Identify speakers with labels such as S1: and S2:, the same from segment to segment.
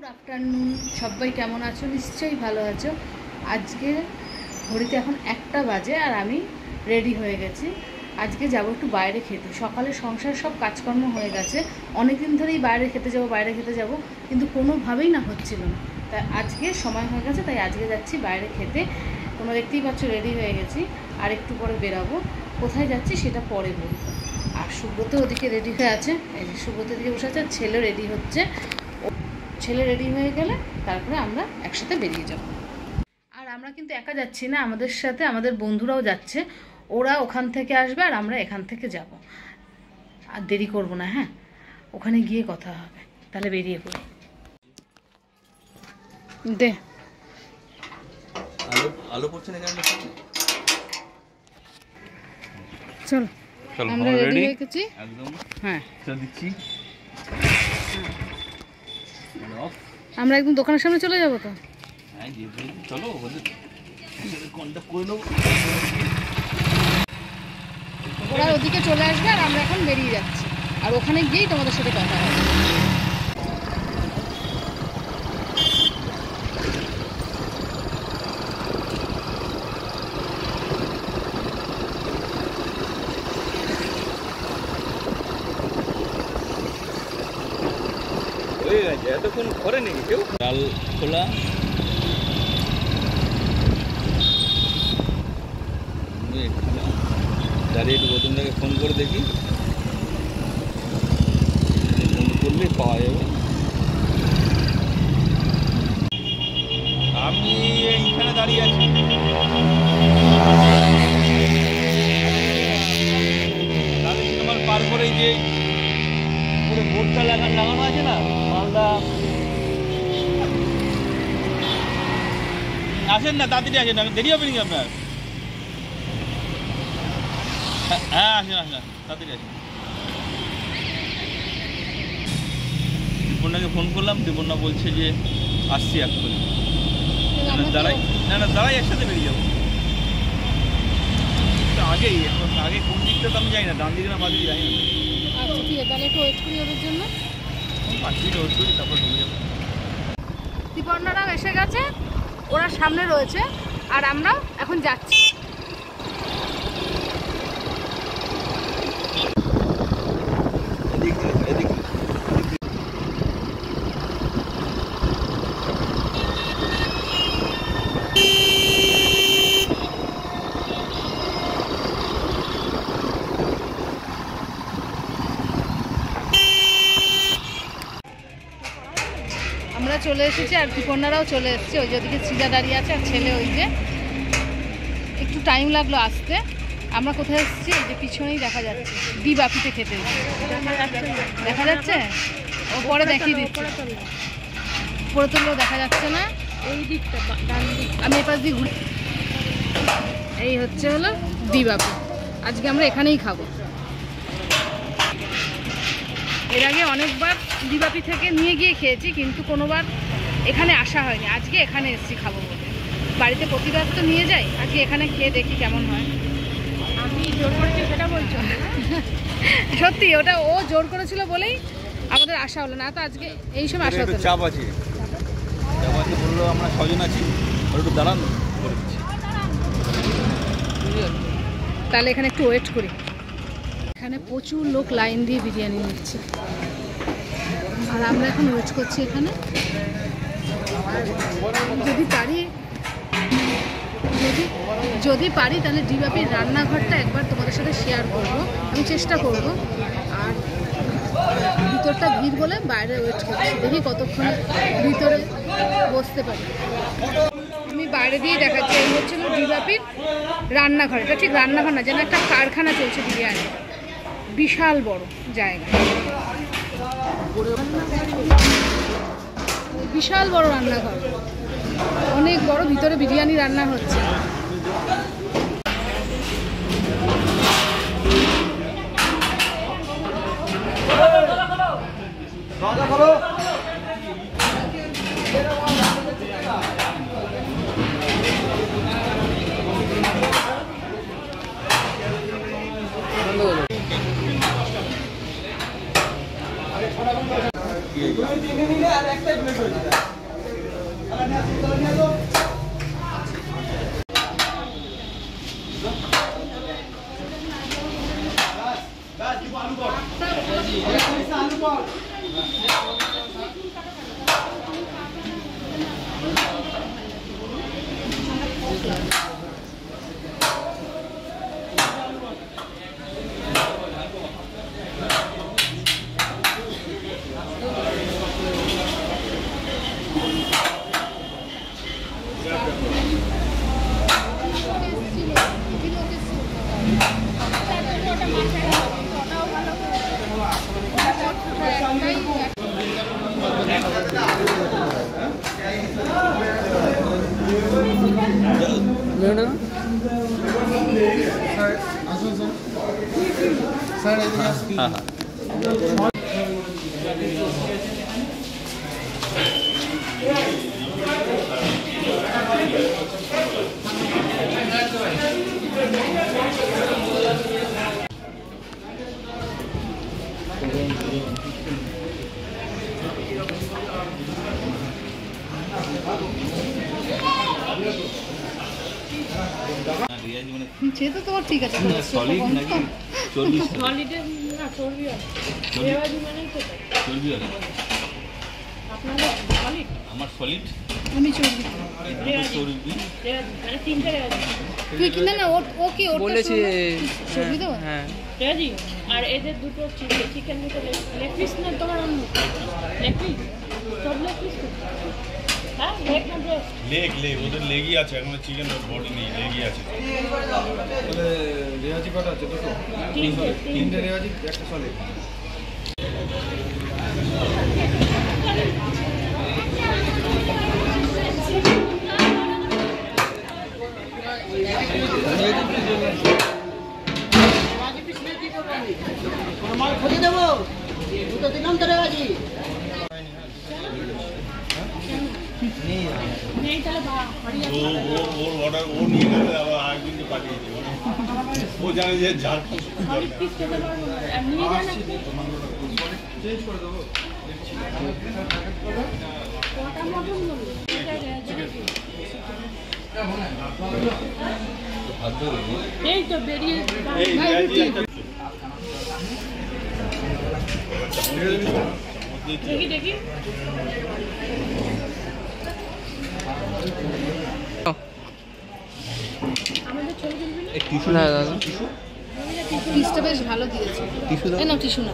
S1: Good afternoon, সবাই কেমন আছো? নিশ্চয়ই ভালো আছো। আজকে ঘড়িতে এখন 1টা বাজে আর আমি রেডি হয়ে গেছি। আজকে যাব একটু বাইরে খেতে। সকালে সংসার সব কাজকর্ম হয়ে গেছে, অনেক দিন ধরেই বাইরে খেতে যাব, কিন্তু কোনোভাবেই না হচ্ছিল না। তাই আজকে সময় হয়ে গেছে, তাই আজকে যাচ্ছি বাইরে খেতে। তোমরা দেখতেই পাচ্ছ রেডি হয়ে গেছি, আর একটু পরে বেরাবো। কোথায় যাচ্ছি সেটা পরে বলবো। আর সুব্রত ওদিকে রেডি হয়ে আছে, এই যে সুব্রত দিকে বসে আছে, ছেলে রেডি হচ্ছে। ছেলে রেডি হয়ে গেলে তারপরে আমরা একসাথে বেরিয়ে যাব। আর আমরা কিন্তু একা যাচ্ছি না, আমাদের সাথে আমাদের বন্ধুরাও যাচ্ছে। ওরা ওখান থেকে আসবে আর আমরা এখান থেকে যাব। আর দেরি করব না, হ্যাঁ, ওখানে গিয়ে কথা হবে। তাহলে বেরিয়ে পড়ি। দে
S2: আলো পড়ছে না কেন?
S1: চল, আমরা রেডি হয়ে গেছি
S2: একদম।
S1: হ্যাঁ,
S2: চল দিচ্ছি।
S1: আমরা একদম দোকানের সামনে চলে যাব তো।
S2: হ্যাঁ, চলো কন্টাক্ট করে নেবো।
S1: ওরা ওদিকে চলে আসবে আর আমরা এখন বেরিয়ে যাচ্ছি। আর ওখানে গিয়েই তোমাদের সাথে কথা হবে।
S2: এতক্ষণ করে নাকি কেউ? ডাল খোলা দাঁড়িয়ে একটু গৌতমদাকে ফোন করে দেখি, ফোন করলে পাওয়া যাবে। আমি এইখানে দাঁড়িয়ে আছি। তোমার পার করে যে পুরো বোর্ডটা লাগানো আছে না, মালদা। আসেন না, তাড়াতাড়ি আসেন, দেরি হবে নাকি আপনার? হ্যাঁ, আসেন আসেন, তাড়াতাড়ি আসেন। দীপন্নাকে ফোন করলাম, দীপন্না বলছে যে আসছি এক্ষুনি। দাঁড়াই না দাঁড়াই, একসাথে বেরিয়ে যাবো। আগেই আগে কোন দিকটা তো আমি জানি না, ডান দিকে না বাঁ দিকে জানি না।
S1: আচ্ছা ঠিক আছে, তাহলে একটু ওয়েট করি ওদের জন্য।
S2: 5 মিনিট ওয়েট করি, তারপর ঢুকে যাবো।
S1: দীপন্নারাও এসে গেছে, ওরা সামনে রয়েছে আর আমরা এখন যাচ্ছি। আমরা চলে এসেছি আর দীপন্নারাও চলে এসেছে। ওই যে ওদিকে সিজা দাঁড়িয়ে আছে আর ছেলে ওই যে। একটু টাইম লাগলো আসতে। আমরা কোথায় এসেছি? এই যে পিছনেই দেখা যাচ্ছে, দিবাপিতে খেতে। দেখা যাচ্ছে? ও পরে দেখিয়ে দিচ্ছি। পরে তুললেও দেখা যাচ্ছে না। এই দিকটা আমি এপাশ দিয়ে ঘুরে। এই হচ্ছে হলো দিবাপি। আজকে আমরা এখানেই খাবো। এর আগে অনেকবার দিবাপি থেকে নিয়ে গিয়ে খেয়েছি, কিন্তু কোনোবার এখানে আসা হয়নি। আজকে এখানে এসেছি খাবো বলে। বাড়িতে প্রতিবার তো নিয়ে যাই, আজকে এখানে খেয়ে দেখি কেমন হয়। আমি জোর করেছি সেটা বলছো? সত্যি, ওটা ও জোর করেছিল বলেই আমাদের আসা হলো না, তো আজকে এই সময় আসা হতো।
S2: চাপ আছে বললো, আমরা 6 জন আছি, একটু দাঁড়ান করে দিচ্ছি।
S1: তাহলে এখানে একটু ওয়েট করি। এখানে প্রচুর লোক লাইন দিয়ে বিরিয়ানি নিচ্ছে আর আমরা এখন ওয়েট করছি এখানে। যদি পারি তাহলে দিবাপির রান্নাঘরটা একবার তোমাদের সাথে শেয়ার করব, আমি চেষ্টা করব। আর ভিতরটা ভিড় বলে বাইরে ওয়েট করছি, দেখি কতক্ষণ ভিতরে বসতে পারি। আমি বাইরে দিয়ে দেখাচ্ছি। এই হচ্ছিল দিবাপির রান্নাঘর। এটা ঠিক রান্নাঘর না, যেন একটা কারখানা চলছে বিরিয়ানি। বিশাল বড় জায়গা, বিশাল বড় রান্নাঘর, অনেক বড়। ভিতরে বিরিয়ানি রান্না হচ্ছে। সে তো তোমার ঠিক আছে
S2: সলিড নাকি চর্বি
S1: সলিডে না চর্বি আছে রেওয়াজি মানে তো
S2: চর্বি আছে
S1: আপনাদের সলিড
S2: আমার সলিড
S1: আমি চর্বি
S2: চর্বি
S1: মানে তিনটে রেওয়াজি তুই কি না ও কি ওটা বলেছে চর্বি দাও হ্যাঁ রেওয়াজি আর এদের দুটো চিকেন দুটো লেগ পিস না তোমার অন্য লেগ পিস সব লেগ পিস হ্যাঁ লেগ না ব্রেস্ট
S3: লেগ ওদের লেগই আছে এখন চিকেন বডি নেই লেগই আছে তাহলে রেওয়াজি কটা আছে দুটো তিনটে রেওয়াজি একটা সলিড
S4: মাল খুলে দেবো দুটো দিলাম তো রেওয়াজি
S1: নেই তাহলে
S3: ওর অর্ডার ও নিয়ে গেলে আবার আরেকদিনকে পাঠিয়ে দিবে ও জানে যে ঝাড়খণ্ড
S1: সলিড পিস খেতে পারবো নিয়ে যান
S3: চেঞ্জ করে দেবো
S1: কটা মটন বলবো এই তো বেরিয়ে
S3: এই রেওয়াজি একটা
S1: দেখি দেখি আমাদের ছবি তুলবি না
S2: টিস্যু না দাদা
S1: পিসটা বেশ ভালো দিয়েছে
S2: টিস্যু দাও
S1: না টিস্যু না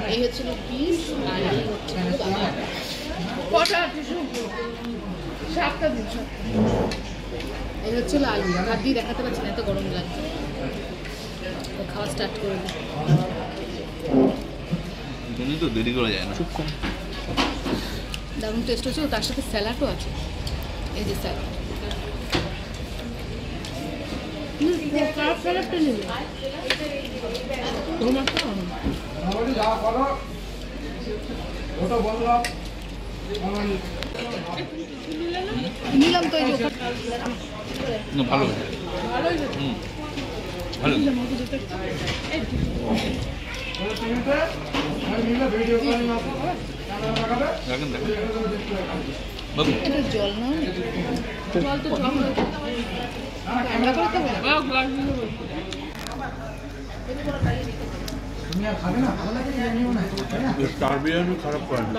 S1: এই হচ্ছিল পিস আর এই হচ্ছিল কটা টিস্যু 7টা দিন এই হচ্ছিল আলু হাত দিয়ে দেখাতে পারছি না এত গরম লাগছে তো খাওয়া স্টার্ট করে দিই
S2: তো দেরি করা যায় না খুব কম
S1: দারুণ টেস্ট হচ্ছে তার সাথে স্যালাডও আছে এই যে স্যালাড স্যালাডটা নিবি নিলাম তো এই
S2: ভালো
S1: ভালোই
S2: ভালো দেখেন দেখেন বাবু
S1: এটা জল না জল তো জল আমরা করে তো
S3: কার্বিয়ানও খারাপ করে না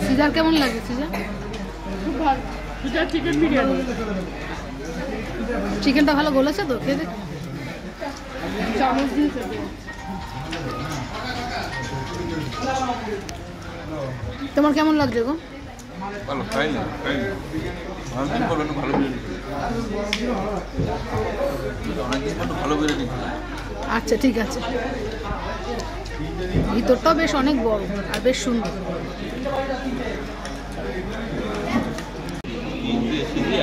S1: সিজার কেমন লাগে সিজার খুব ভালো সিজার চিকেন বিরিয়ানি চিকেনটা ভালো গলেছে তো খেয়ে দেখ চামচ দিয়েছে তোমার কেমন লাগছে গো
S2: ভালো খাই না অনেকদিন পর ভালো বিরিয়ানি অনেকদিন পর ভালো বিরিয়ানি
S1: আচ্ছা ঠিক আছে ভিতরটাও বেশ অনেক বড় আর বেশ সুন্দর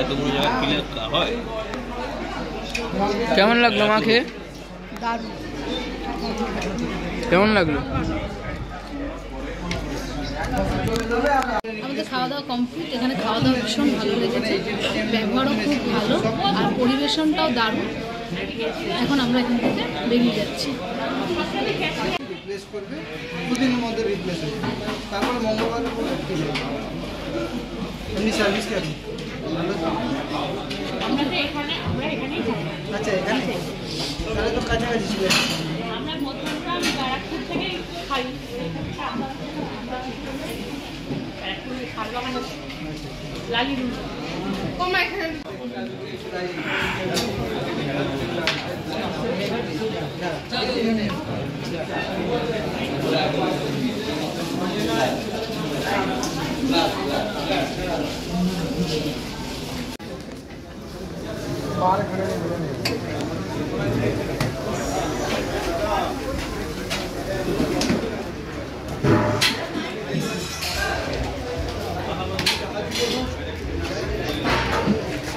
S2: এতগুলো জায়গা কিনে হয়
S5: কেমন লাগলো মা খেয়ে
S1: দারুণ
S5: কেমন লাগলো
S1: আমাদের খাওয়া দাওয়া কমপ্লিট। এখানে খাওয়া দাওয়া ভীষণ ভালো লেগেছে, ব্যবহারও খুব ভালো আর পরিবেশনটাও দারুণ। এখন আমরা এখান থেকে বেরিয়ে যাচ্ছি।
S5: রিপ্লেস করবে, দুদিনের মধ্যে রিপ্লেস হবে, তারপরে মঙ্গলবারের পরে এমনি সার্ভিস কেমন? আচ্ছা, এখানে তাহলে তো কাছাকাছি ছিল।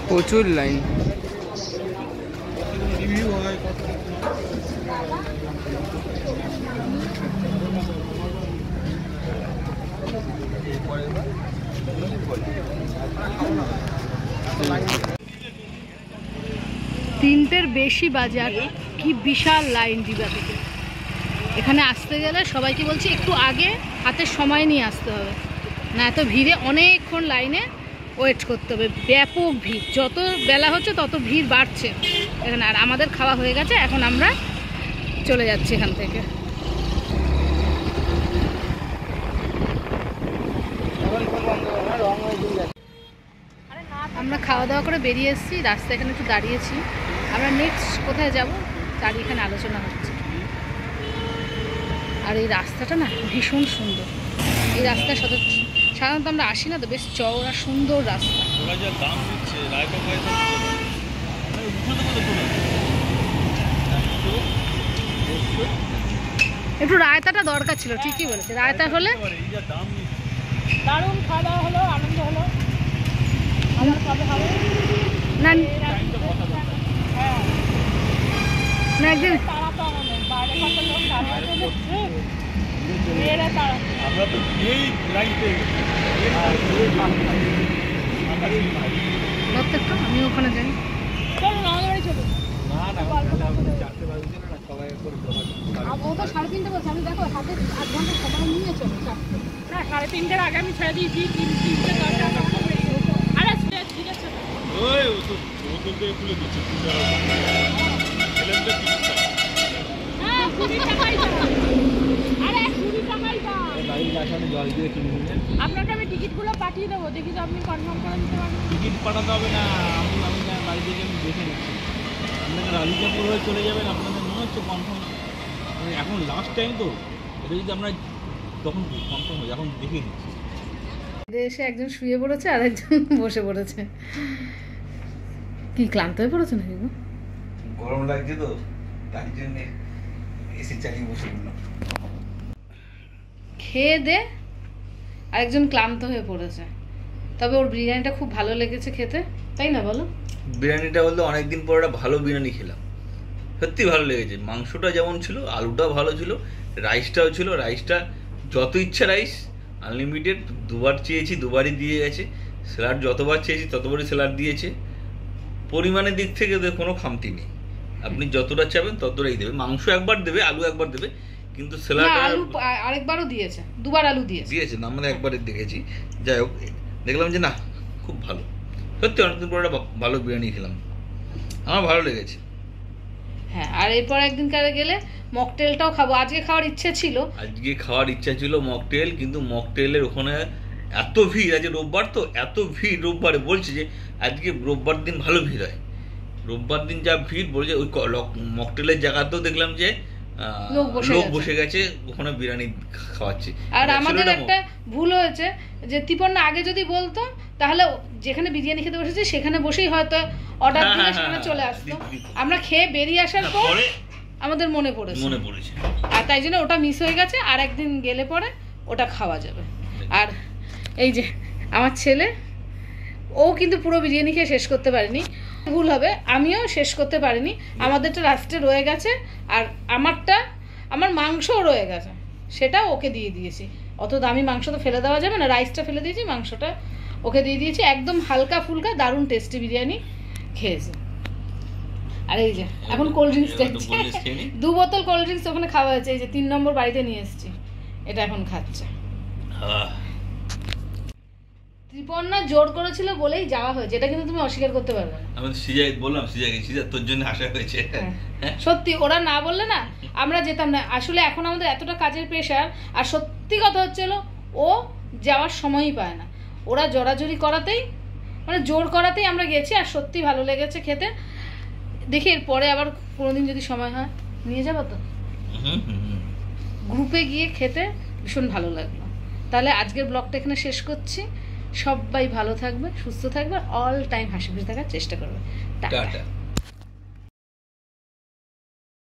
S6: প্রচুর লাইন।
S1: তিনটের বেশি বাজে আর কি বিশাল লাইন দিবা থেকে। এখানে আসতে গেলে সবাইকে বলছি একটু আগে হাতে সময় নিয়ে আসতে হবে, না এত ভিড়ে অনেকক্ষণ লাইনে ওয়েট করতে হবে। ব্যাপক ভিড়, যত বেলা হচ্ছে তত ভিড় বাড়ছে এখানে। আর আমাদের খাওয়া হয়ে গেছে, এখন আমরা চলে যাচ্ছি এখান থেকে। আমরা খাওয়া দাওয়া করে বেরিয়ে এসেছি, রাস্তায় এখানে একটু দাঁড়িয়েছি। আমরা নেক্সট কোথায় যাব তার এখানে আলোচনা হচ্ছে। আর এই রাস্তাটা না ভীষণ সুন্দর। এই রাস্তায় সাধারণত আমরা আসি না তো, বেশ চওড়া সুন্দর রাস্তা।
S2: ওরা যা দাম দিচ্ছে
S1: একটু রায়তাটা দরকার ছিল, ঠিকই বলেছে। রায়তা হলে দারুণ খাওয়া দাওয়া হলো, আনন্দ হলো। না না একদিন
S2: আমরা তো এই লাইনতে
S1: আমি ওখানে যাই। ও তো 3:30 বলছে, আমি দেখো হাতে 8 ঘন্টা সময় নিয়ে চলো। না 3:30-এর আগে আমি ছেড়ে দিয়েছি, 3:30 আরে ঠিক আছে।
S2: ওই ও তো খুলে দিচ্ছে। ছেলেটা 30 টাকা।
S1: হ্যাঁ 20 টাকাই দাও। আরে 20 টাকাই দাও।
S2: লাইন লাগানো জল দিয়ে কিনে নিন।
S1: আপনাকে আমি টিকিটগুলো পাঠিয়ে দেবো, দেখি তো আপনি কনফার্ম করে দিতে পারবেন।
S2: টিকিট পাঠাতে হবে না, আমি না বাড়ি থেকে আমি দেখে নিচ্ছি। আপনারা রালিকাপুর হয়ে চলে যাবেন, আপনাদের মনে হচ্ছে কনফার্ম। এখন লাস্ট টাইম তো, এটা যদি আমরা তখন কনফার্ম হয়ে এখন দেখে নিচ্ছি।
S1: এসে একজন শুয়ে পড়েছে আর একজন বসে পড়েছে। কি ক্লান্ত হয়ে পড়েছে নাকি গো?
S3: গরম লাগছে তো, তাই জন্য এসি চালিয়ে বসে পড়লাম।
S1: খেয়ে দে আরেকজন ক্লান্ত হয়ে পড়েছে। তবে ওর বিরিয়ানিটা খুব ভালো লেগেছে খেতে, তাই না বলো?
S7: বিরিয়ানিটা বলতে অনেকদিন পর একটা ভালো বিরিয়ানি খেলাম, সত্যি ভালো লেগেছে। মাংসটা যেমন ছিল, আলুটাও ভালো ছিল, রাইসটাও ছিল। রাইসটা যত ইচ্ছা রাইস, আনলিমিটেড। দুবার চেয়েছি দুবারই দিয়ে গেছে। স্যালাড যতবার চেয়েছি ততবারই স্যালাড দিয়েছে। পরিমাণের দিক থেকে ওদের কোনো খামতি নেই, আপনি যতটা চাবেন ততটাই দেবে। মাংস একবার দেবে, আলু একবার দেবে, কিন্তু স্যালাড
S1: আলু আরেকবারও দিয়েছে, দুবার আলু দিয়েছে
S7: না, আমরা একবারে দেখেছি। যাই হোক, দেখলাম যে না খুব ভালো, সত্যি অনেকদিন পর একটা ভালো বিরিয়ানি খেলাম, আমার ভালো লেগেছে।
S1: হ্যাঁ, আর এরপর একদিন কারে গেলে মকটেলটাও খাবো। আজকে খাওয়ার ইচ্ছে ছিল,
S7: মকটেল, কিন্তু মকটেলের ওখানে এত ভিড়। আজকে রোববার তো, এত ভিড় রোববারে। বলছে যে আজকে রোববার দিন ভালো ভিড় হয়, রোববার দিন যা ভিড় বলছে। ওই মকটেলের জায়গাতেও দেখলাম যে লোক বসে গেছে, ওখানে বিরিয়ানি খাওয়াচ্ছে।
S1: আর আমাদের একটা ভুল হয়েছে যে তিপন্ন আগে যদি বলতো তাহলে যেখানে বিরিয়ানি খেতে বসেছি সেখানে বসেই হয়তো অর্ডার দিলে সেখানে চলে আসতো। আমরা খেয়ে বেরিয়ে আসার পর আমাদের মনে পড়েছে, আর তাই জন্য ওটা মিস হয়ে গেছে। আর একদিন গেলে পরে ওটা খাওয়া যাবে। আর এই যে আমার ছেলে, ও কিন্তু পুরো বিরিয়ানি খেয়ে শেষ করতে পারেনি, ভুল হবে, আমিও শেষ করতে পারিনি। আমাদেরটা লাস্টে রয়ে গেছে, আর আমার মাংসও রয়ে গেছে, সেটাও ওকে দিয়ে দিয়েছি। অত দামি মাংস তো ফেলে দেওয়া যাবে না, রাইসটা ফেলে দিয়েছি, মাংসটা ওকে দিয়ে দিয়েছি, একদম হালকা ফুলকা দারুণ টেস্টি বিরিয়ানি খেয়েছে। আর এই যে এখন কোল্ড ড্রিঙ্কস
S7: এবার একটু cold drinks খেয়ে নিই।
S1: 2 বোতল কোল্ড ড্রিঙ্কস ওখানে খাওয়া হয়েছে, এই যে 3 নম্বর বাড়িতে নিয়ে এসেছি, এটা এখন খাচ্ছে। ত্রিপর্ণা জোর করেছিল বলেই যাওয়া হয়েছে, এটা কিন্তু তুমি অস্বীকার করতে পারবে না।
S7: আমি সিজাই বললাম, সিজা তোর জন্য আসা হয়েছে।
S1: হ্যাঁ। সত্যি ওরা না বললে না আমরা যেতাম না। আসলে এখন আমাদের এতটা কাজের প্রেশার, আর সত্যি কথা হচ্ছে হলো ও যাওয়ার সময়ই পায় না, ওরা জোরাজুরি করাতেই, মানে জোর করাতেই আমরা গেছি, আর সত্যি ভালো লেগেছে খেতে। দেখি এরপরে আবার কোনোদিন যদি সময় হয় নিয়ে যাবো তো, গ্রুপে গিয়ে খেতে ভীষণ ভালো লাগলো। তাহলে আজকের ব্লগটা এখানে শেষ করছি। সবাই ভালো থাকবে, সুস্থ থাকবে, অল টাইম হাসি খুশি থাকার চেষ্টা করবে। টাটা।
S7: টাটা।